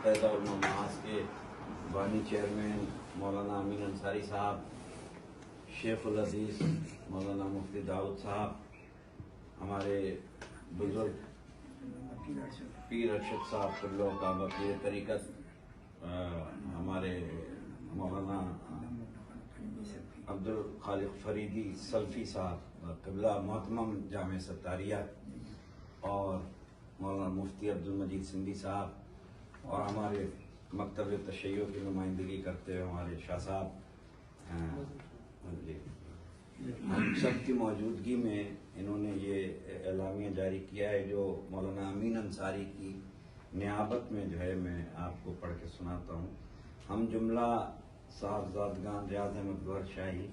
मुत्तहिदा उलमा महाज के बानी चेयरमैन मौलाना अमीन अंसारी साहब, शेखुल अजीज मौलाना मुफ्ती दाऊद साहब, हमारे बुजुर्ग पीर अरशद साहब कुल्लो काबा पीर तरीक़त, हमारे मौलाना अब्दुल खालिक फरीदी सल्फी साहब क़िबला मोहतरम जामे सत्तारिया, और मौलाना मुफ्ती अब्दुल मजीद सिंधी साहब, और हमारे मकतब तशय्युर की नुमाइंदगी करते हुए हमारे शाह साहब, हम सब की मौजूदगी में इन्होंने ये एलामिया जारी किया है जो मौलाना अमीन अंसारी की नियाबत में जो है मैं आपको पढ़ के सुनाता हूँ। हम जुमला साहबजादगान रियाज़ अहमद गौहर शाही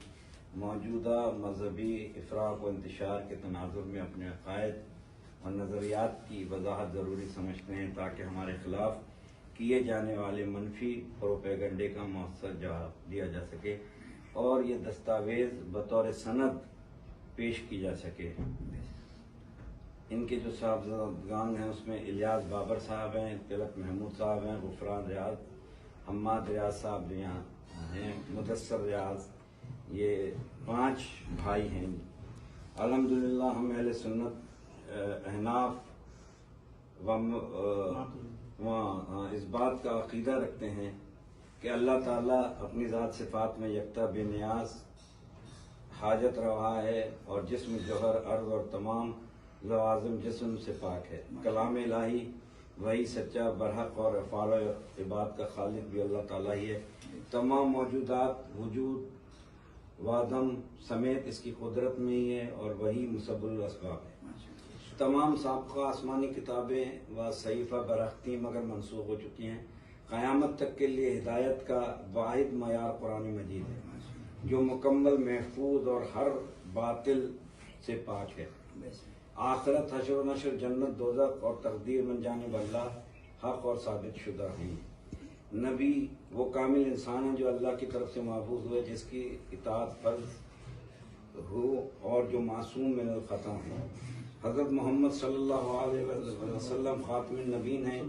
मौजूदा मजहबी इफराक व इंतशार के तनाजुर में अपने अकायद और नज़रियात की वजाहत ज़रूरी समझते हैं ताकि हमारे खिलाफ किए जाने वाले मनफी प्रोपेगंडे का मौसर जवाब दिया जा सके और ये दस्तावेज़ बतौर सनद पेश की जा सके। इनके जो साहबजादगान हैं उसमें इलियास बाबर साहब हैं, तिलक महमूद साहब हैं, गुफरान रियाज, हम्माद रियाज साहब यहाँ हैं, मुदस्सर रियाज, ये 5 भाई हैं। अल्हम्दुलिल्लाह हम अहले सुन्नत अहनाफ इस बात का अकीदा रखते हैं कि अल्लाह ताला अपनी ज़ात सिफ़ात में यकता बेनियाज हाजत रवा है और जिस्म जौहर अर्ज़ और तमाम लवाज़िम जिस्म से पाक है। कलाम इलाही वही सच्चा बरहक और अफ़आल इबाद का खालिक भी अल्लाह ताला ही है। तमाम मौजूदात वजूद वादम समेत इसकी कुदरत में ही है और वही मुसब्बिबुल असबाब है। तमाम साबिक़ा आसमानी किताबें व सहीफ़ा बरख्ती मगर मनसूख हो चुकी हैं। क़यामत तक के लिए हिदायत का वाहिद मयार कुरान मजीद है जो मुकम्मल महफूज और हर बातिल से पाक है। आखिरत हश्र व नश्र जन्नत दोज़ख और तकदीर मन जानिब अल्लाह हक़ और साबित शुदा हैं। नबी वो कामिल इंसान है जो अल्लाह की तरफ से महफूज हुए जिसकी इताअत फ़र्ज़ हो और जो मासूम मिनल ख़ता है। हज़रत मोहम्मद सल्लल्लाहु अलैहि वसल्लम ख़ातिमुन नबीन हैं।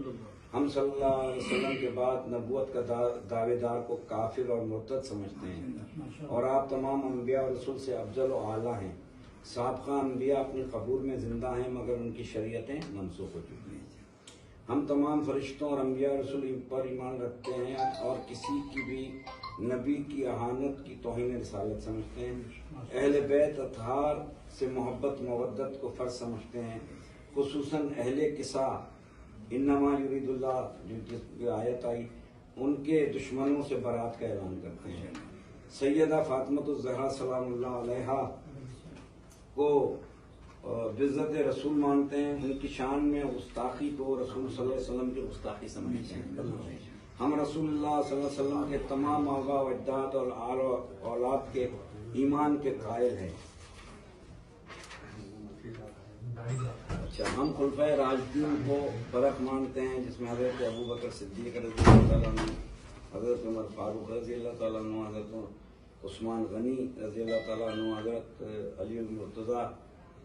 हम सल्लल्लाहु अलैहि वसल्लम के बाद नबूवत का दावेदार को काफिर और मुर्तद समझते हैं और आप तमाम अंबिया और रसूल से अफजल और आला हैं। साबिक़ा अंबिया अपनी कबूर में जिंदा हैं मगर उनकी शरीयतें मनसूख हो चुकी हैं। हम तमाम फरिश्तों और अंबिया और रसूल पर ईमान रखते हैं और किसी की भी नबी की अहानत की तौहीन रिसालत समझते हैं। अहले बैत अतहार से मोहब्बत मवद्दत को फ़र्ज समझते हैं। खुसूसन अहले किसा इन्नमा युरीदुल्लाह जो आयत आई उनके दुश्मनों से बरात का ऐलान करते हैं। सैयदा फातिमतुज़ ज़हरा सलामुल्लाह अलैहा को इज़्ज़त रसूल मानते हैं। उनकी शान में गुस्ताखी को रसूल सल्लल्लाहु अलैहि वसल्लम की गुस्ताखी समझते हैं। हम रसूलुल्लाह सल्लल्लाहु अलैहि वसल्लम के तमाम आबा व अजदाद और आल औलाद के ईमान के कायल हैं। अच्छा, हम खुलफाए राशिदीन को फर्क मानते हैं जिसमें हज़रत अबू बकर सिद्दीक़ रज़ियल्लाहु ताला अन्हु, हज़रत उमर फारूक रज़ियल्लाहु ताला अन्हु, हज़रत उस्मान गनी रज़ियल्लाहु ताला अन्हु, हज़रत अली मुर्तज़ा,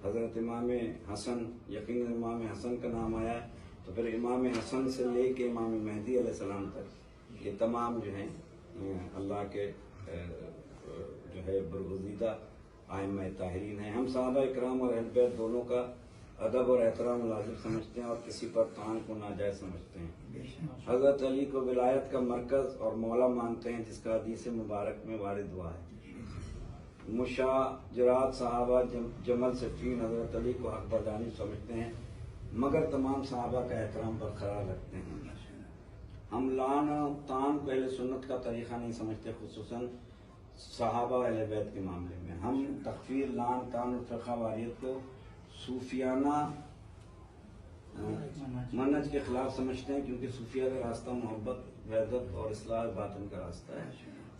हज़रत इमाम हसन, यकीनन इमाम हसन का नाम आया है तो फिर इमाम हसन से लेके इमाम मेहदी अलैहिस्सलाम तक ये तमाम जो हैं अल्लाह के जो है बरगुज़ीदा आइम्मा ताहिरीन हैं। हम सहाबा इकराम और अहले बैत दोनों का अदब और एहतराम लाजिम समझते हैं और किसी पर तान को नाजायज़ समझते हैं। हज़रत अली को विलायत का मरकज़ और मौला मानते हैं जिसका हदीस मुबारक में वारिद हुआ है। मुशाजरात सहाबा जमल सफ़ीन हज़रत अली को हक़ बरदानी समझते हैं मगर तमाम सहाबा का एहतराम बरकरार रखते हैं। हम लान और तान को अहले सुन्नत का तरीक़ा नहीं समझते, खुसूसन सहाबा अहले बैत के मामले में। हम तकफ़ीर लान तान और फ़िक़्ह वारियत को सूफियाना मनहज के खिलाफ समझते हैं क्योंकि सूफिया का रास्ता मोहब्बत वहदत और इस्लाह बातिन का रास्ता है।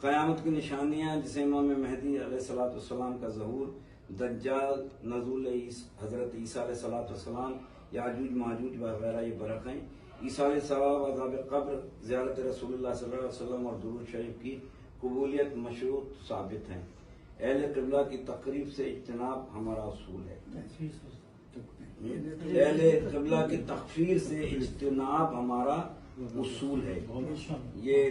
क़यामत की निशानियाँ जिसे इमाम मेहदी अलैहिस्सलाम का ज़हूर, दज्जाल, नज़ूल हज़रत ईसा अलैहिस्सलाम, याजूज माजूज वगैरह ये बरक़ हैं। ईसा अलैहिस्सलाम, अज़ाब क़ब्र, ज़ियारत रसूलुल्लाह सल्लल्लाहु अलैहि वसल्लम और दुरूद शरीफ की कबूलियत मशरूत साबित हैं। अहले क़िबला की तक़रीब से इज्तिनाब हमारा उसूल है। अहले क़िबला की तकफ़ीर से इज्तिनाब हमारा اصول ہے. یہ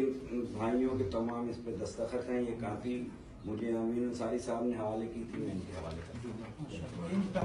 بھائیوں کے تمام اس پہ دستخط ہیں. یہ کافی مجھے امین انصاری صاحب نے حوالے کی تھی, میں ان کے حوالے کرتا ہوں.